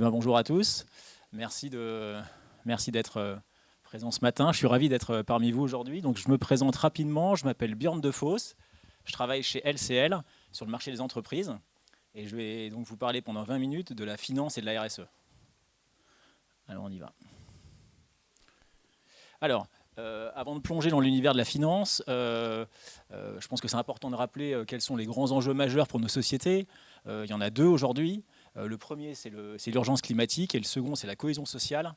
Bonjour à tous. Merci d'être présent ce matin. Je suis ravi d'être parmi vous aujourd'hui. Donc, je me présente rapidement. Je m'appelle Björn Defosse. Je travaille chez LCL sur le marché des entreprises. Et je vais donc vous parler pendant 20 minutes de la finance et de la RSE. Alors, on y va. Alors, avant de plonger dans l'univers de la finance, je pense que c'est important de rappeler quels sont les grands enjeux majeurs pour nos sociétés. Il y en a deux aujourd'hui. Le premier, c'est l'urgence climatique, et le second, c'est la cohésion sociale.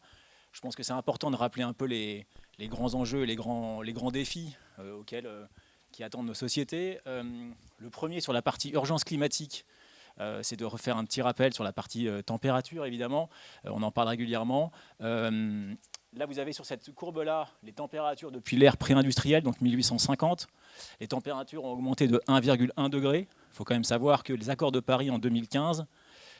Je pense que c'est important de rappeler un peu les grands enjeux et les grands défis qui attendent nos sociétés. Le premier, sur la partie urgence climatique, c'est de refaire un petit rappel sur la partie température, évidemment. On en parle régulièrement. Là, vous avez sur cette courbe-là les températures depuis l'ère pré-industrielle, donc 1850. Les températures ont augmenté de 1,1 degré. Il faut quand même savoir que les accords de Paris en 2015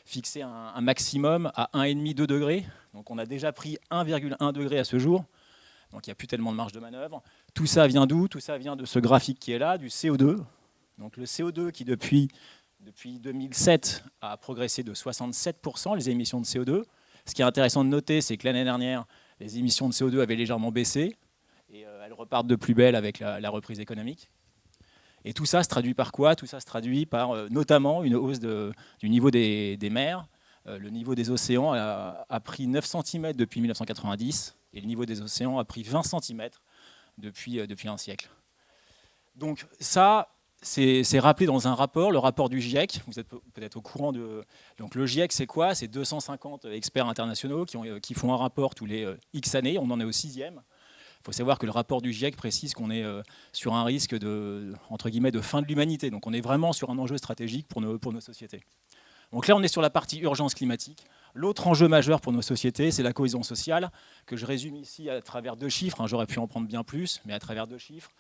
fixaient un maximum à 1,5-2 degrés. Donc on a déjà pris 1,1 degré à ce jour. Donc il n'y a plus tellement de marge de manœuvre. Tout ça vient d'où? Tout ça vient de ce graphique qui est là, du CO2. Donc le CO2 qui, depuis 2007, a progressé de 67%, les émissions de CO2. Ce qui est intéressant de noter, c'est que l'année dernière, les émissions de CO2 avaient légèrement baissé. Et elles repartent de plus belle avec la reprise économique. Et tout ça se traduit par quoi? Tout ça se traduit par notamment une hausse du niveau des mers. Le niveau des océans a pris 9 cm depuis 1990 et le niveau des océans a pris 20 cm depuis un siècle. Donc ça, c'est rappelé dans un rapport, le rapport du GIEC. Vous êtes peut-être au courant de... Donc le GIEC, c'est quoi? C'est 250 experts internationaux qui font un rapport tous les X années. On en est au 6e. Il faut savoir que le rapport du GIEC précise qu'on est sur un risque entre guillemets, de fin de l'humanité. Donc on est vraiment sur un enjeu stratégique pour nos sociétés. Donc là, on est sur la partie urgence climatique. L'autre enjeu majeur pour nos sociétés, c'est la cohésion sociale, que je résume ici à travers 2 chiffres. J'aurais pu en prendre bien plus, mais à travers 2 chiffres.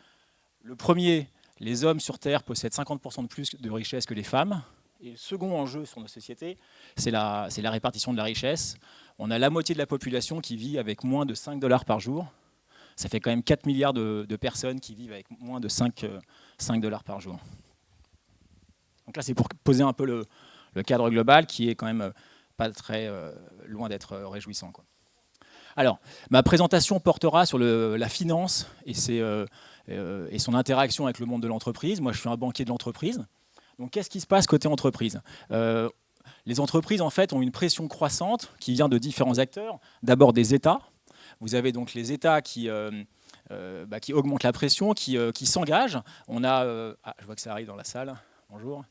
Le premier, les hommes sur Terre possèdent 50% de plus de richesse que les femmes. Et le second enjeu sur nos sociétés, c'est la répartition de la richesse. On a la moitié de la population qui vit avec moins de 5 $ par jour. Ça fait quand même 4 milliards de personnes qui vivent avec moins de 5 $ par jour. Donc là, c'est pour poser un peu le cadre global qui est quand même pas très loin d'être réjouissant, quoi. Alors, ma présentation portera sur la finance et son interaction avec le monde de l'entreprise. Moi, je suis un banquier de l'entreprise. Donc, qu'est-ce qui se passe côté entreprise? Les entreprises, en fait, ont une pression croissante qui vient de différents acteurs. D'abord des États. Vous avez donc les États qui augmentent la pression, qui s'engagent. On a... je vois que ça arrive dans la salle. Bonjour.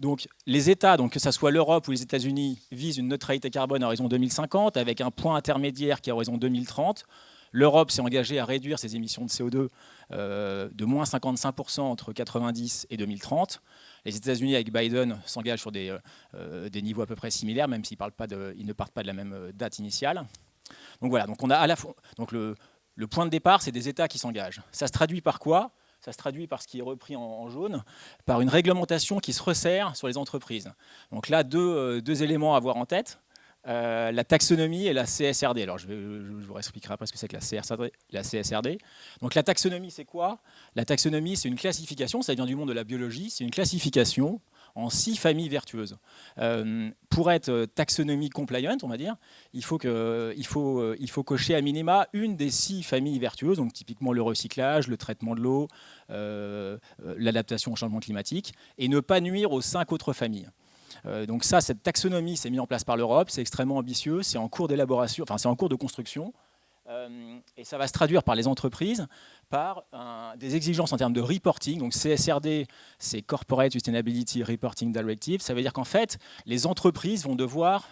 Donc les États, donc que ce soit l'Europe ou les États-Unis, visent une neutralité carbone à horizon 2050 avec un point intermédiaire qui est à horizon 2030. L'Europe s'est engagée à réduire ses émissions de CO2 de moins 55% entre 1990 et 2030. Les États-Unis, avec Biden, s'engagent sur des niveaux à peu près similaires, même s'ils ne partent pas de la même date initiale. Donc voilà, donc on a à la fois donc le point de départ, c'est des États qui s'engagent. Ça se traduit par quoi? Ça se traduit par ce qui est repris en jaune, par une réglementation qui se resserre sur les entreprises. Donc là, deux éléments à avoir en tête, la taxonomie et la CSRD. Alors je vous expliquerai après ce que c'est que la CSRD. Donc la taxonomie, c'est quoi? La taxonomie, c'est une classification, ça vient du monde de la biologie, c'est une classification en 6 familles vertueuses. Pour être taxonomie compliant, on va dire, il faut cocher à minima une des 6 familles vertueuses, donc typiquement le recyclage, le traitement de l'eau, l'adaptation au changement climatique, et ne pas nuire aux 5 autres familles. Donc ça, cette taxonomie s'est mise en place par l'Europe, c'est extrêmement ambitieux, c'est en cours d'élaboration, enfin c'est en cours de construction. Et ça va se traduire par les entreprises, par des exigences en termes de reporting. Donc CSRD, c'est Corporate Sustainability Reporting Directive. Ça veut dire qu'en fait, les entreprises vont devoir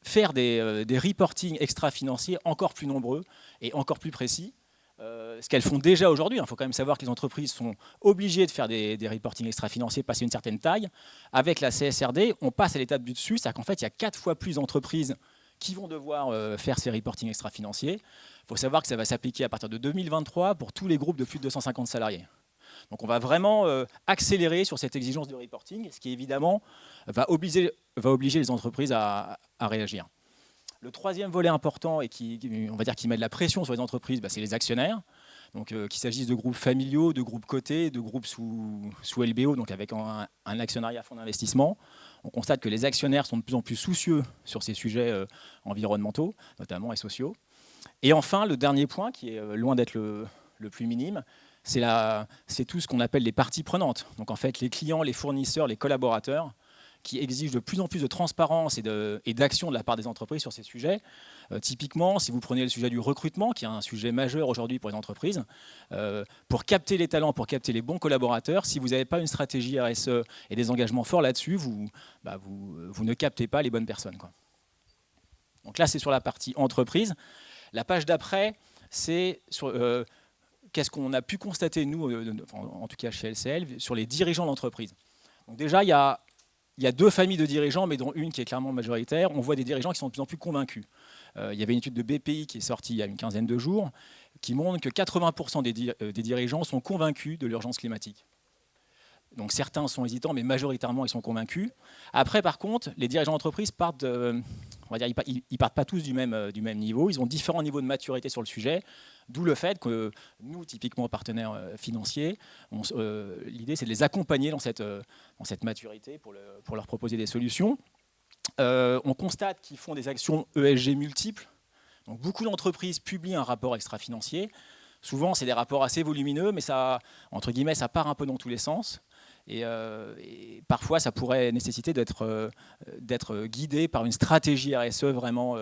faire des reportings extra-financiers encore plus nombreux et encore plus précis. Ce qu'elles font déjà aujourd'hui. Il faut quand même savoir que les entreprises sont obligées de faire des reportings extra-financiers, passer une certaine taille. Avec la CSRD, on passe à l'étape du dessus, c'est-à-dire qu'en fait, il y a 4 fois plus d'entreprises qui vont devoir faire ces reportings extra-financiers. Il faut savoir que ça va s'appliquer à partir de 2023 pour tous les groupes de plus de 250 salariés. Donc on va vraiment accélérer sur cette exigence de reporting, ce qui évidemment va obliger les entreprises à réagir. Le troisième volet important et qui met de la pression sur les entreprises, c'est les actionnaires. Donc qu'il s'agisse de groupes familiaux, de groupes cotés, de groupes sous LBO, donc avec un actionnariat fonds d'investissement. On constate que les actionnaires sont de plus en plus soucieux sur ces sujets environnementaux, notamment et sociaux. Et enfin, le dernier point, qui est loin d'être le plus minime, c'est tout ce qu'on appelle les parties prenantes. Donc en fait, les clients, les fournisseurs, les collaborateurs, qui exigent de plus en plus de transparence et d'action de la part des entreprises sur ces sujets. Typiquement, si vous prenez le sujet du recrutement, qui est un sujet majeur aujourd'hui pour les entreprises, pour capter les talents, pour capter les bons collaborateurs, si vous n'avez pas une stratégie RSE et des engagements forts là-dessus, vous ne captez pas les bonnes personnes, quoi. Donc là, c'est sur la partie entreprise. La page d'après, c'est sur qu'est-ce qu'on a pu constater, nous, en tout cas chez LCL, sur les dirigeants d'entreprise. Donc déjà, il y a deux familles de dirigeants, mais dont une qui est clairement majoritaire. On voit des dirigeants qui sont de plus en plus convaincus. Il y avait une étude de BPI qui est sortie il y a une quinzaine de jours, qui montre que 80% des dirigeants sont convaincus de l'urgence climatique. Donc certains sont hésitants, mais majoritairement, ils sont convaincus. Après, par contre, les dirigeants d'entreprise partent, on va dire, ils partent pas tous du même niveau. Ils ont différents niveaux de maturité sur le sujet. D'où le fait que nous, typiquement partenaires financiers, l'idée c'est de les accompagner dans cette maturité pour leur proposer des solutions. On constate qu'ils font des actions ESG multiples. Donc, beaucoup d'entreprises publient un rapport extra-financier. Souvent, c'est des rapports assez volumineux, mais ça, entre guillemets, ça part un peu dans tous les sens. Et parfois, ça pourrait nécessiter d'être guidé par une stratégie RSE vraiment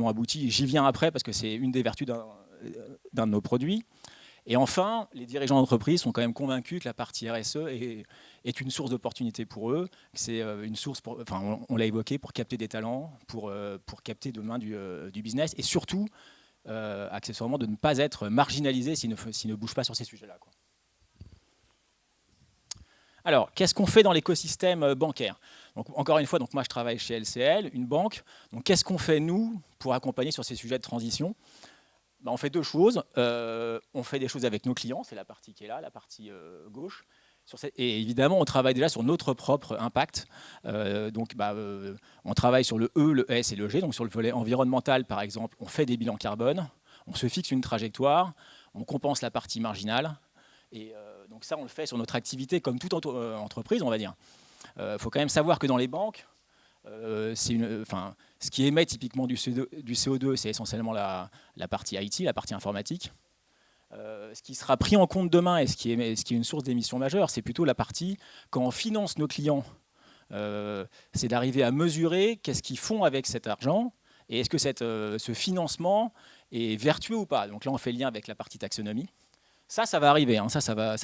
aboutie. J'y viens après parce que c'est une des vertus d'un de nos produits. Et enfin, les dirigeants d'entreprise sont quand même convaincus que la partie RSE est une source d'opportunité pour eux. C'est une source, on l'a évoqué, pour capter des talents, pour capter demain du business, et surtout, accessoirement, de ne pas être marginalisés s'ils ne bougent pas sur ces sujets-là, quoi. Alors, qu'est-ce qu'on fait dans l'écosystème bancaire? Donc, encore une fois, moi je travaille chez LCL, une banque. Donc, qu'est-ce qu'on fait, nous, pour accompagner sur ces sujets de transition? On fait deux choses. On fait des choses avec nos clients, c'est la partie qui est là, la partie gauche. Et évidemment, on travaille déjà sur notre propre impact. On travaille sur le E, le S et le G. Donc, sur le volet environnemental, par exemple, on fait des bilans carbone, on se fixe une trajectoire, on compense la partie marginale. Et donc ça, on le fait sur notre activité comme toute entreprise, on va dire. Faut quand même savoir que dans les banques, ce qui émet typiquement du CO2, c'est essentiellement la partie IT, la partie informatique. Ce qui sera pris en compte demain et ce qui est une source d'émissions majeure, c'est plutôt la partie, quand on finance nos clients, c'est d'arriver à mesurer qu'est-ce qu'ils font avec cet argent et est-ce que ce financement est vertueux ou pas. Donc là, on fait le lien avec la partie taxonomie. Ça va arriver, hein. Ça va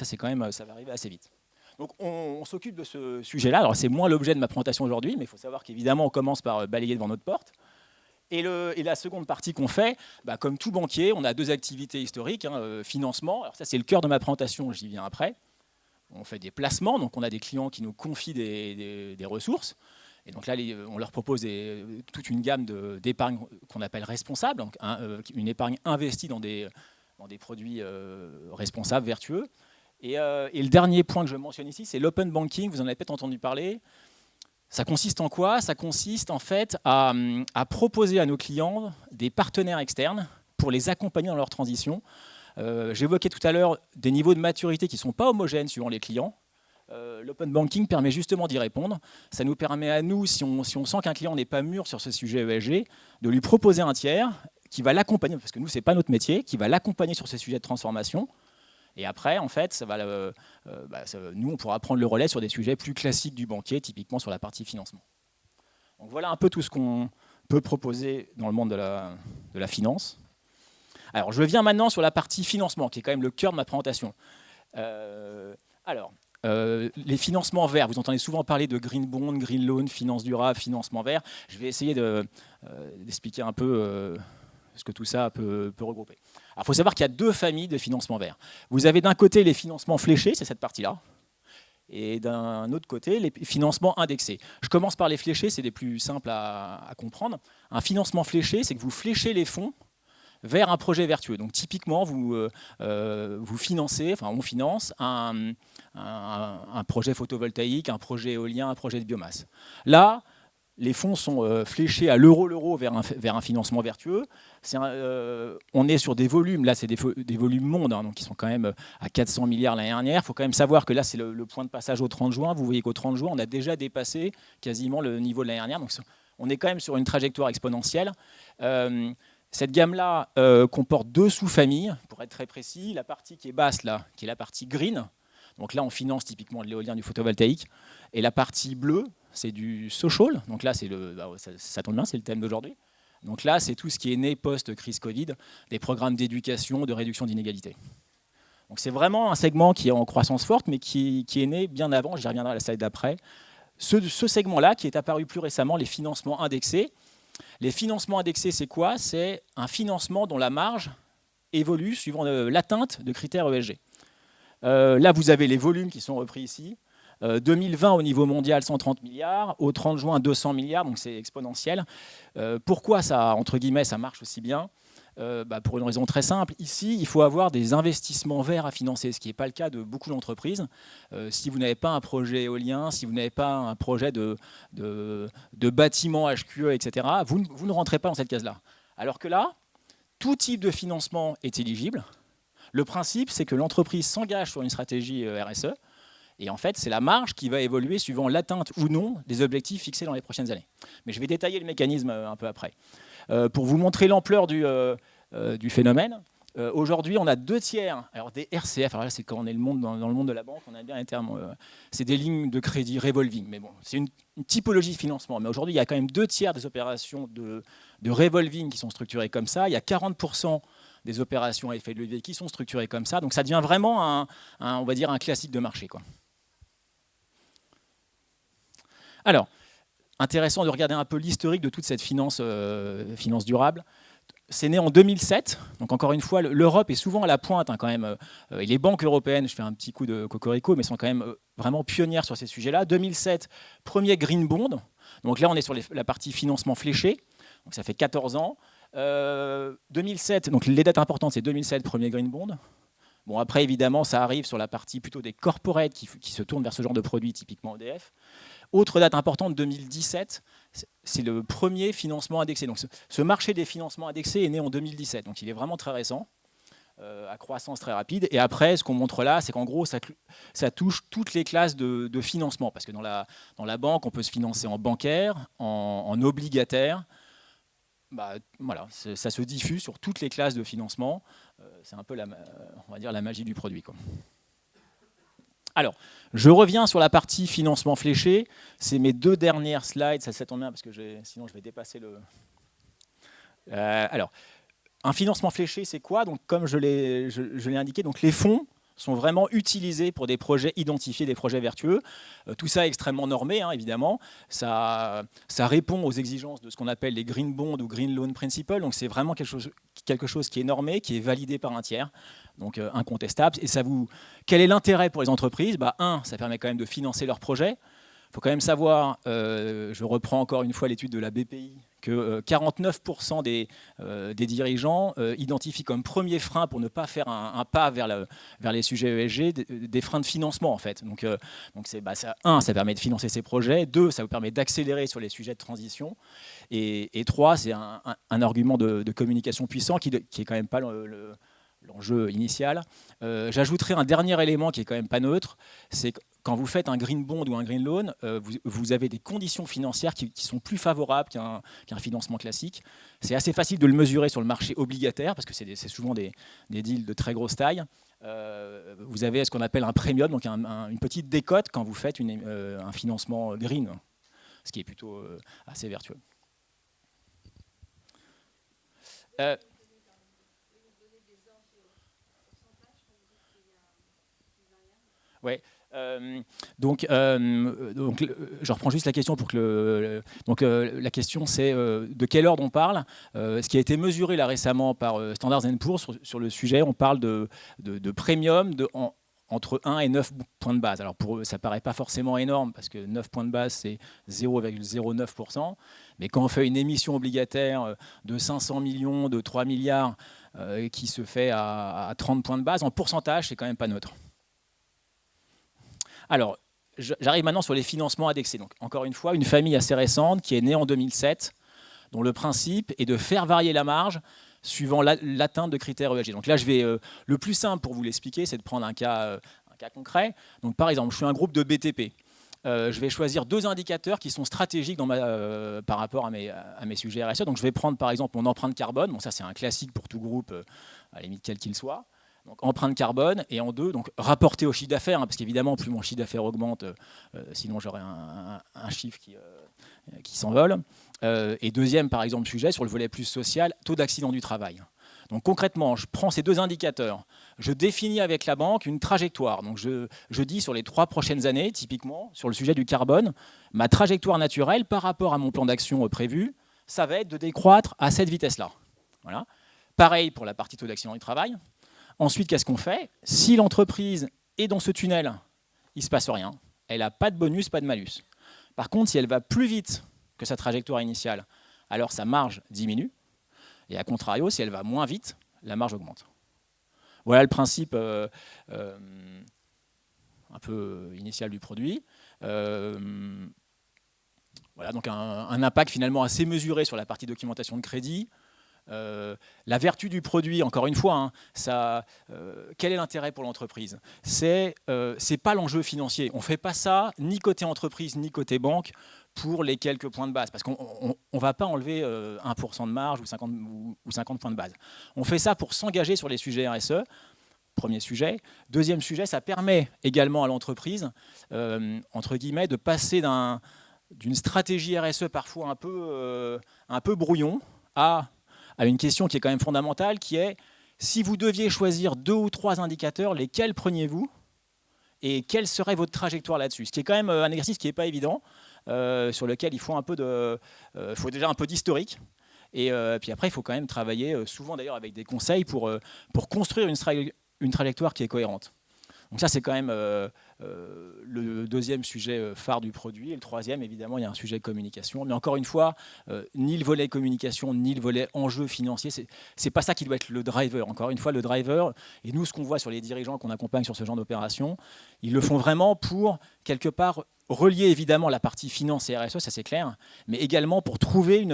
arriver assez vite. Donc on s'occupe de ce sujet-là. Alors c'est moins l'objet de ma présentation aujourd'hui, mais il faut savoir qu'évidemment on commence par balayer devant notre porte. Et la seconde partie qu'on fait, comme tout banquier, on a deux activités historiques, hein, financement. Alors ça c'est le cœur de ma présentation, j'y viens après. On fait des placements, donc on a des clients qui nous confient des ressources. Et donc là, on leur propose toute une gamme d'épargne qu'on appelle responsable, donc une épargne investie dans des produits responsables, vertueux. Et le dernier point que je mentionne ici, c'est l'open banking. Vous en avez peut-être entendu parler. Ça consiste en quoi? Ça consiste en fait à proposer à nos clients des partenaires externes pour les accompagner dans leur transition. J'évoquais tout à l'heure des niveaux de maturité qui ne sont pas homogènes suivant les clients. L'open banking permet justement d'y répondre. Ça nous permet à nous, si on sent qu'un client n'est pas mûr sur ce sujet ESG, de lui proposer un tiers qui va l'accompagner, parce que nous, ce n'est pas notre métier, qui va l'accompagner sur ces sujets de transformation. Et après, en fait, nous, on pourra prendre le relais sur des sujets plus classiques du banquier, typiquement sur la partie financement. Donc voilà un peu tout ce qu'on peut proposer dans le monde de la finance. Alors, je viens maintenant sur la partie financement, qui est quand même le cœur de ma présentation. Les financements verts, vous entendez souvent parler de green bond, green loan, finance durable, financement vert. Je vais essayer d'expliquer un peu ce que tout ça peut regrouper. Alors, il faut savoir qu'il y a deux familles de financements verts. Vous avez d'un côté les financements fléchés, c'est cette partie-là, et d'un autre côté, les financements indexés. Je commence par les fléchés, c'est les plus simples à comprendre. Un financement fléché, c'est que vous fléchez les fonds vers un projet vertueux. Donc typiquement, vous financez, enfin on finance un projet photovoltaïque, un projet éolien, un projet de biomasse. Là, les fonds sont fléchés à l'euro vers un financement vertueux. On est sur des volumes, là c'est des volumes mondes, hein, donc qui sont quand même à 400 milliards l'année dernière. Il faut quand même savoir que là c'est le point de passage au 30 juin. Vous voyez qu'au 30 juin, on a déjà dépassé quasiment le niveau de l'année dernière. Donc on est quand même sur une trajectoire exponentielle. Cette gamme-là comporte 2 sous-familles, pour être très précis. La partie qui est basse, là, qui est la partie green. Donc là, on finance typiquement de l'éolien, du photovoltaïque. Et la partie bleue, c'est du social. Donc là, ça tombe bien, c'est le thème d'aujourd'hui. Donc là, c'est tout ce qui est né post-crise Covid, des programmes d'éducation, de réduction d'inégalités. Donc c'est vraiment un segment qui est en croissance forte, mais qui est né bien avant, j'y reviendrai à la slide d'après. Ce segment-là, qui est apparu plus récemment, les financements indexés. Les financements indexés, c'est quoi? C'est un financement dont la marge évolue suivant l'atteinte de critères ESG. Là, vous avez les volumes qui sont repris ici. 2020 au niveau mondial, 130 milliards. Au 30 juin, 200 milliards, donc c'est exponentiel. Pourquoi ça, entre guillemets, ça marche aussi bien? Pour une raison très simple. Ici, il faut avoir des investissements verts à financer, ce qui n'est pas le cas de beaucoup d'entreprises. Si vous n'avez pas un projet éolien, si vous n'avez pas un projet de bâtiment HQE, etc., vous ne rentrez pas dans cette case-là. Alors que là, tout type de financement est éligible. Le principe, c'est que l'entreprise s'engage sur une stratégie RSE, et en fait, c'est la marge qui va évoluer suivant l'atteinte ou non des objectifs fixés dans les prochaines années. Mais je vais détailler le mécanisme un peu après. Pour vous montrer l'ampleur du phénomène, aujourd'hui, on a 2/3 alors des RCF. Alors là, c'est quand on est dans le monde de la banque, on a bien un terme. C'est des lignes de crédit revolving. Mais bon, c'est une typologie de financement. Mais aujourd'hui, il y a quand même 2/3 des opérations de revolving qui sont structurées comme ça. Il y a 40% des opérations à effet de levier qui sont structurées comme ça. Donc ça devient vraiment on va dire un classique de marché, quoi. Alors, intéressant de regarder un peu l'historique de toute cette finance durable. C'est né en 2007, donc encore une fois, l'Europe est souvent à la pointe hein, quand même. Et les banques européennes, je fais un petit coup de cocorico, mais sont quand même vraiment pionnières sur ces sujets-là. 2007, premier green bond. Donc là, on est sur la partie financement fléché. Donc ça fait 14 ans. 2007, donc les dates importantes, c'est 2007, premier green bond. Bon, après, évidemment, ça arrive sur la partie plutôt des corporates qui se tournent vers ce genre de produits, typiquement EDF. Autre date importante, 2017, c'est le premier financement indexé. Donc ce marché des financements indexés est né en 2017, donc il est vraiment très récent, à croissance très rapide. Et après, ce qu'on montre là, c'est qu'en gros, ça touche toutes les classes de financement, parce que dans la banque, on peut se financer en bancaire, en obligataire. Voilà, ça se diffuse sur toutes les classes de financement. C'est un peu, on va dire, la magie du produit, quoi. Alors, je reviens sur la partie financement fléché. C'est mes 2 dernières slides. Ça tombe bien parce que sinon je vais dépasser le... alors, un financement fléché, c'est quoi? Donc, comme je l'ai indiqué, donc les fonds sont vraiment utilisés pour des projets identifiés, des projets vertueux. Tout ça est extrêmement normé, hein, évidemment. Ça répond aux exigences de ce qu'on appelle les green bonds ou green loan principles. Donc c'est vraiment quelque chose qui est normé, qui est validé par un tiers, donc incontestable. Et quel est l'intérêt pour les entreprises? Ça permet quand même de financer leurs projets. Il faut quand même savoir, je reprends encore une fois l'étude de la BPI, que 49% des dirigeants identifient comme premier frein pour ne pas faire un pas vers les sujets ESG des freins de financement, en fait. Donc ça permet de financer ces projets. 2, ça vous permet d'accélérer sur les sujets de transition. Et 3, c'est un argument de communication puissant qui est quand même pas l'enjeu initial. J'ajouterai un dernier élément qui est quand même pas neutre, c'est que quand vous faites un green bond ou un green loan, vous avez des conditions financières qui sont plus favorables qu'un financement classique. C'est assez facile de le mesurer sur le marché obligataire, parce que c'est souvent des deals de très grosse taille. Vous avez ce qu'on appelle un premium, donc une petite décote quand vous faites un financement green, ce qui est plutôt assez vertueux. Ouais. Donc, je reprends juste la question pour que la question c'est de quel ordre on parle. Ce qui a été mesuré là récemment par Standard & Poor's sur le sujet, on parle de premium entre 1 et 9 points de base. Alors pour eux, ça ne paraît pas forcément énorme parce que 9 points de base, c'est 0,09%. Mais quand on fait une émission obligataire de 500 millions, de 3 milliards qui se fait à 30 points de base, en pourcentage, c'est quand même pas neutre. Alors, j'arrive maintenant sur les financements indexés. Donc, encore une fois, une famille assez récente qui est née en 2007, dont le principe est de faire varier la marge suivant l'atteinte de critères ESG. Donc là, le plus simple pour vous l'expliquer, c'est de prendre un cas concret. Donc, par exemple, je suis un groupe de BTP. Je vais choisir 2 indicateurs qui sont stratégiques par rapport à mes sujets RSE. Donc, je vais prendre par exemple mon empreinte carbone. Bon, ça, c'est un classique pour tout groupe, à la limite quel qu'il soit. Donc, empreinte carbone. Et en 2, donc, rapporté au chiffre d'affaires, hein, parce qu'évidemment, plus mon chiffre d'affaires augmente, sinon j'aurai un chiffre qui s'envole. Et deuxième, par exemple, sujet sur le volet plus social, taux d'accident du travail. Donc concrètement, je prends ces 2 indicateurs, je définis avec la banque une trajectoire. Donc je dis sur les 3 prochaines années, typiquement, sur le sujet du carbone, ma trajectoire naturelle par rapport à mon plan d'action prévu, ça va être de décroître à cette vitesse-là. Voilà. Pareil pour la partie taux d'accident du travail. Ensuite, qu'est-ce qu'on fait? Si l'entreprise est dans ce tunnel, il ne se passe rien. Elle n'a pas de bonus, pas de malus. Par contre, si elle va plus vite que sa trajectoire initiale, alors sa marge diminue. Et à contrario, si elle va moins vite, la marge augmente. Voilà le principe un peu initial du produit. Voilà, donc un impact finalement assez mesuré sur la partie documentation de crédit. La vertu du produit, encore une fois, hein, quel est l'intérêt pour l'entreprise? C'est pas l'enjeu financier. On ne fait pas ça ni côté entreprise ni côté banque pour les quelques points de base, parce qu'on ne va pas enlever 1% de marge ou 50 points de base. On fait ça pour s'engager sur les sujets RSE, premier sujet. Deuxième sujet, ça permet également à l'entreprise, entre guillemets, de passer d'une stratégie RSE parfois un peu brouillon à une question qui est quand même fondamentale, qui est, si vous deviez choisir 2 ou 3 indicateurs, lesquels preniez-vous et quelle serait votre trajectoire là-dessus? Ce qui est quand même un exercice qui n'est pas évident, sur lequel il faut faut déjà un peu d'historique. Et puis après, il faut quand même travailler, souvent d'ailleurs avec des conseils, pour construire une trajectoire qui est cohérente. Donc ça, c'est quand même le deuxième sujet phare du produit. Et le troisième, évidemment, il y a un sujet communication. Mais encore une fois, ni le volet communication, ni le volet enjeu financier, c'est pas ça qui doit être le driver. Encore une fois, le driver, et nous, ce qu'on voit sur les dirigeants qu'on accompagne sur ce genre d'opération, ils le font vraiment pour, quelque part, relier évidemment la partie finance et RSE, ça c'est clair, mais également pour trouver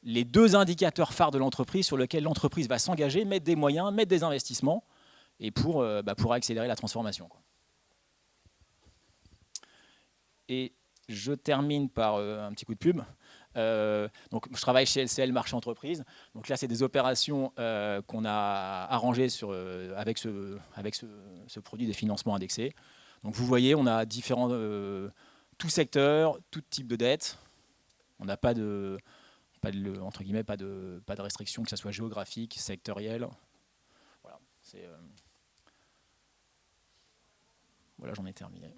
les 2 indicateurs phares de l'entreprise sur lesquels l'entreprise va s'engager, mettre des moyens, mettre des investissements, et pour accélérer la transformation. Et je termine par un petit coup de pub. Donc, je travaille chez LCL Marché Entreprise. Donc là, c'est des opérations qu'on a arrangées avec ce produit des financements indexés. Donc vous voyez, on a différents, tout secteur, tout type de dette. On n'a entre guillemets, pas de restriction, que ce soit géographique, sectorielle. Voilà, voilà, j'en ai terminé.